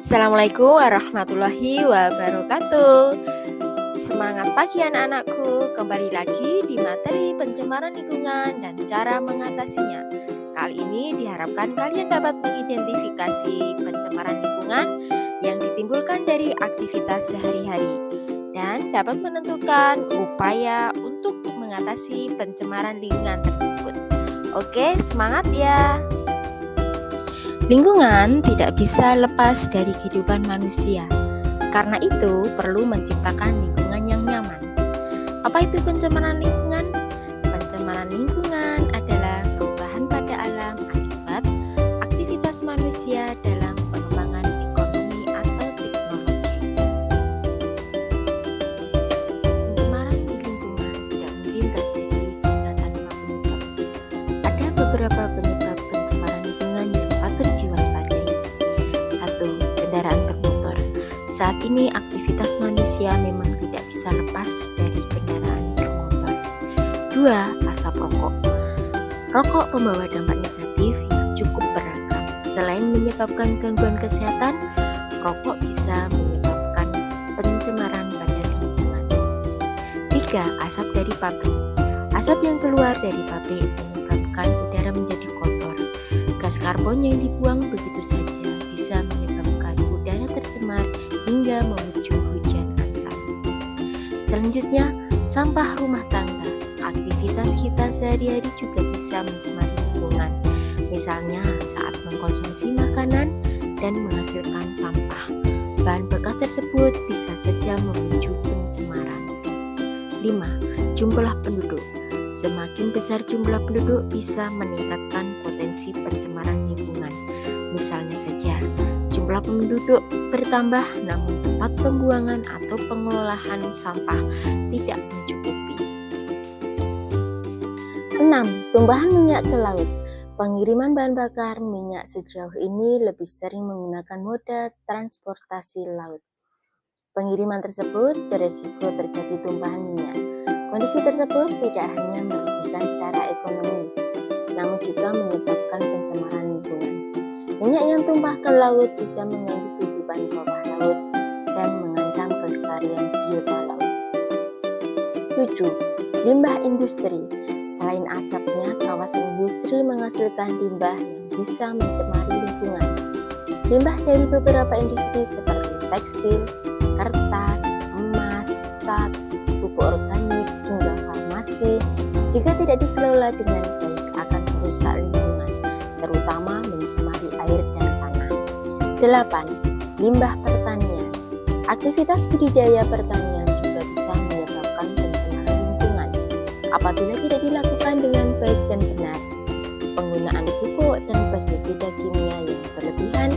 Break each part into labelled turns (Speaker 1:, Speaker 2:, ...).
Speaker 1: Assalamualaikum warahmatullahi wabarakatuh. Semangat pagi anak-anakku, kembali lagi di materi pencemaran lingkungan dan cara mengatasinya. Kali ini diharapkan kalian dapat mengidentifikasi pencemaran lingkungan yang ditimbulkan dari aktivitas sehari-hari dan dapat menentukan upaya untuk mengatasi pencemaran lingkungan tersebut. Oke, semangat ya! Lingkungan tidak bisa lepas dari kehidupan manusia. Karena itu, perlu menciptakan lingkungan yang nyaman. Apa itu pencemaran lingkungan? Pencemaran lingkungan adalah perubahan pada alam akibat aktivitas manusia dalam pengembangan ekonomi atau teknologi. Pencemaran di lingkungan tidak mungkin terjadi jika tanpa penyebab. Ada beberapa penyebab pencemaran lingkungan yang patut diwaspadai. 1. Kendaraan bermotor. Saat ini aktivitas manusia memang tidak bisa lepas dari kendaraan bermotor. 2. Asap rokok. Rokok membawa dampak negatif yang cukup beragam. Selain menyebabkan gangguan kesehatan, rokok bisa menyebabkan pencemaran pada lingkungan. 3. Asap dari pabrik. Asap yang keluar dari pabrik menyebabkan udara menjadi kotor. Gas karbon yang dibuang begitu saja bisa menyebabkan udara tercemar hingga memicu hujan asam. Selanjutnya, sampah rumah tangga. Aktivitas kita sehari-hari juga bisa mencemari lingkungan. Misalnya saat mengkonsumsi makanan dan menghasilkan sampah. Bahan bekas tersebut bisa saja memicu pencemaran. 5. Jumlah penduduk. Semakin besar jumlah penduduk bisa meningkatkan potensi pencemaran lingkungan. Misalnya saja, jumlah penduduk bertambah namun tempat pembuangan atau pengelolaan sampah tidak mencukupi. 6. Tumpahan minyak ke laut. Pengiriman bahan bakar minyak sejauh ini lebih sering menggunakan moda transportasi laut. Pengiriman tersebut beresiko terjadi tumpahan minyak. Kondisi tersebut tidak hanya merugikan secara ekonomi, namun juga menyebabkan pencemaran lingkungan. Minyak yang tumpah ke laut bisa mengganggu kehidupan bawah laut dan mengancam kelestarian biota laut. 7. Limbah industri. Selain asapnya, kawasan industri menghasilkan limbah yang bisa mencemari lingkungan. Limbah dari beberapa industri seperti tekstil, kertas, emas, cat, pupuk organik, hingga farmasi, jika tidak dikelola dengan baik akan merusak lingkungan, terutama mencemari air dan tanah. 8. Limbah pertanian. Aktivitas budidaya pertanian juga bisa menyebabkan pencemaran lingkungan. Apabila tidak dilakukan dengan baik dan benar, penggunaan pupuk dan pestisida kimia yang berlebihan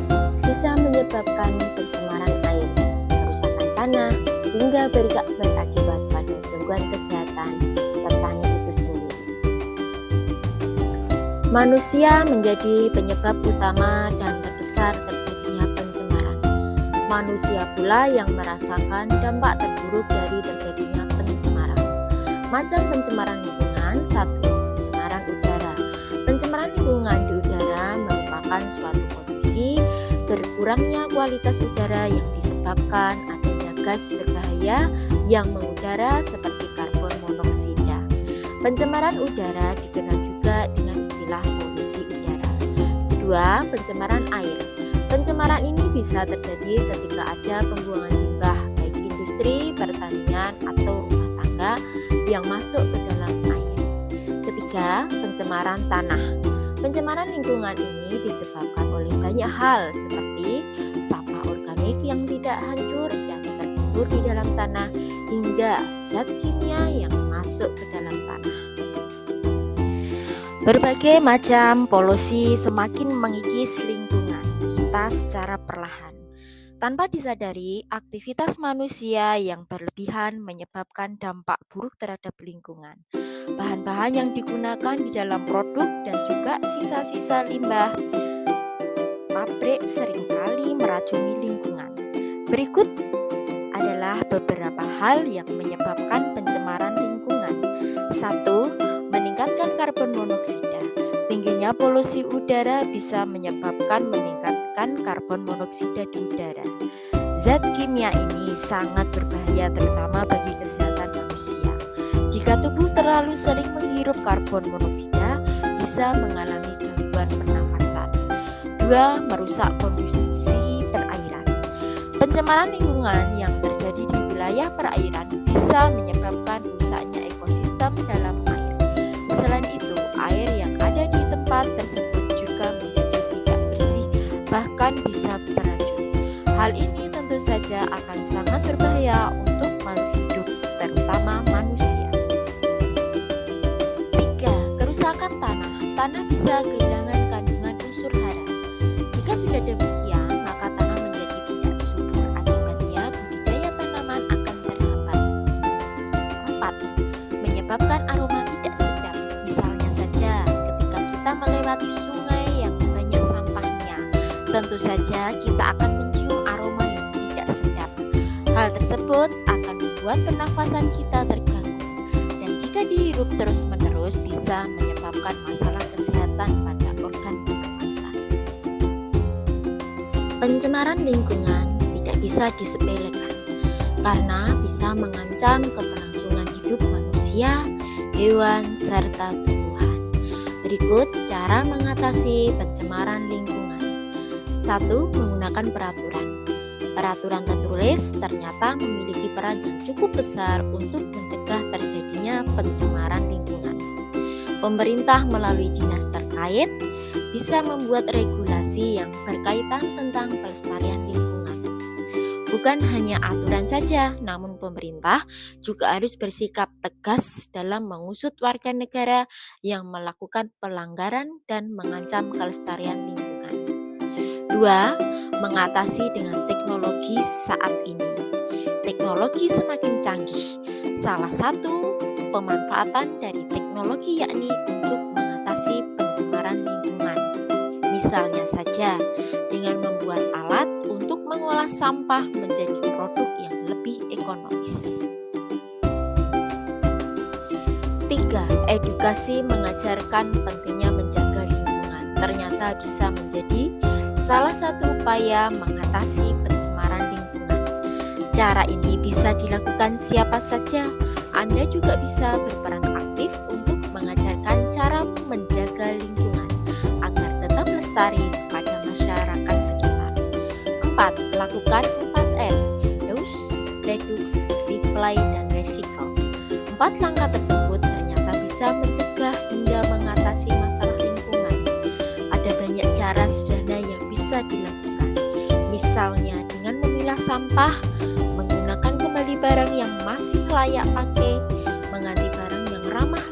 Speaker 1: bisa menyebabkan pencemaran air, kerusakan tanah, hingga berakibat pada gangguan kesehatan petani itu sendiri. Manusia menjadi penyebab utama dan terbesar terjadinya pencemaran. Manusia pula yang merasakan dampak terburuk dari terjadinya pencemaran. Macam pencemaran lingkungan. 1. Pencemaran udara. Pencemaran lingkungan di udara merupakan suatu kondisi berkurangnya kualitas udara yang disebabkan adanya gas berbahaya yang mengudara seperti karbon monoksida. Pencemaran udara dikenal juga dengan istilah polusi udara. 2. Pencemaran air. Pencemaran ini bisa terjadi ketika ada pembuangan limbah baik industri, pertanian, atau rumah tangga yang masuk ke dalam air. 3. Pencemaran tanah. Pencemaran lingkungan ini disebabkan oleh banyak hal seperti sampah organik yang tidak hancur dan terkubur di dalam tanah hingga zat kimia yang masuk ke dalam tanah. Berbagai macam polusi semakin mengikis lingkungan kita secara perlahan. Tanpa disadari, aktivitas manusia yang berlebihan menyebabkan dampak buruk terhadap lingkungan. Bahan-bahan yang digunakan di dalam produk dan juga sisa-sisa limbah pabrik seringkali meracuni lingkungan. Berikut adalah beberapa hal yang menyebabkan pencemaran lingkungan. 1. Meningkatkan karbon monoksida. Tingginya polusi udara bisa menyebabkan meningkatkan mengeluarkan karbon monoksida di udara. Zat kimia ini sangat berbahaya terutama bagi kesehatan manusia. Jika tubuh terlalu sering menghirup karbon monoksida, bisa mengalami gangguan pernafasan. 2. Merusak kondisi perairan. Pencemaran lingkungan yang terjadi di wilayah perairan bisa menyebabkan rusaknya ekosistem dalam air. Selain itu, air yang ada di tempat tersebut juga menjadi tidak bersih, bahkan bisa beracun. Hal ini tentu saja akan sangat berbahaya untuk makhluk hidup, terutama manusia. 3. Kerusakan tanah. Tanah bisa kehilangan kandungan unsur hara. Jika sudah demikian, maka tanah menjadi tidak subur. Akibatnya, budidaya tanaman akan terhambat. 4. Menyebabkan aroma tidak sedap. Misalnya saja, ketika kita melewati sungai yang banyak sampahnya, tentu saja kita akan mencium aroma yang tidak sedap. Hal tersebut akan membuat pernafasan kita terganggu, dan jika dihirup terus-menerus bisa menyebabkan masalah kesehatan pada organ pernafasan. Pencemaran lingkungan tidak bisa disepelekan karena bisa mengancam keberlangsungan hidup manusia, hewan, serta tumbuhan. Berikut cara mengatasi pencemaran lingkungan. 1. Menggunakan peraturan. Peraturan tertulis ternyata memiliki peran yang cukup besar untuk mencegah terjadinya pencemaran lingkungan. Pemerintah melalui dinas terkait bisa membuat regulasi yang berkaitan tentang pelestarian lingkungan. Bukan hanya aturan saja, namun pemerintah juga harus bersikap tegas dalam mengusut warga negara yang melakukan pelanggaran dan mengancam kelestarian lingkungan. 2. Mengatasi dengan teknologi saat ini. Teknologi semakin canggih. Salah satu pemanfaatan dari teknologi yakni untuk mengatasi pencemaran lingkungan. Misalnya saja dengan membuat alat untuk mengolah sampah menjadi produk yang lebih ekonomis. 3. Edukasi mengajarkan pentingnya menjaga lingkungan. Ternyata bisa menjadi salah satu upaya mengatasi pencemaran lingkungan. Cara ini bisa dilakukan siapa saja. Anda juga bisa berperan aktif untuk mengajarkan cara menjaga lingkungan agar tetap lestari pada masyarakat sekitar. 4. Lakukan 4R, Reduce, Reduce, Replay, dan Recycle. 4 langkah tersebut ternyata bisa mencegah hingga mengatasi masalah lingkungan. Ada banyak cara sederhana yang bisa dilakukan, misalnya dengan memilah sampah, menggunakan kembali barang yang masih layak pakai, mengganti barang yang ramah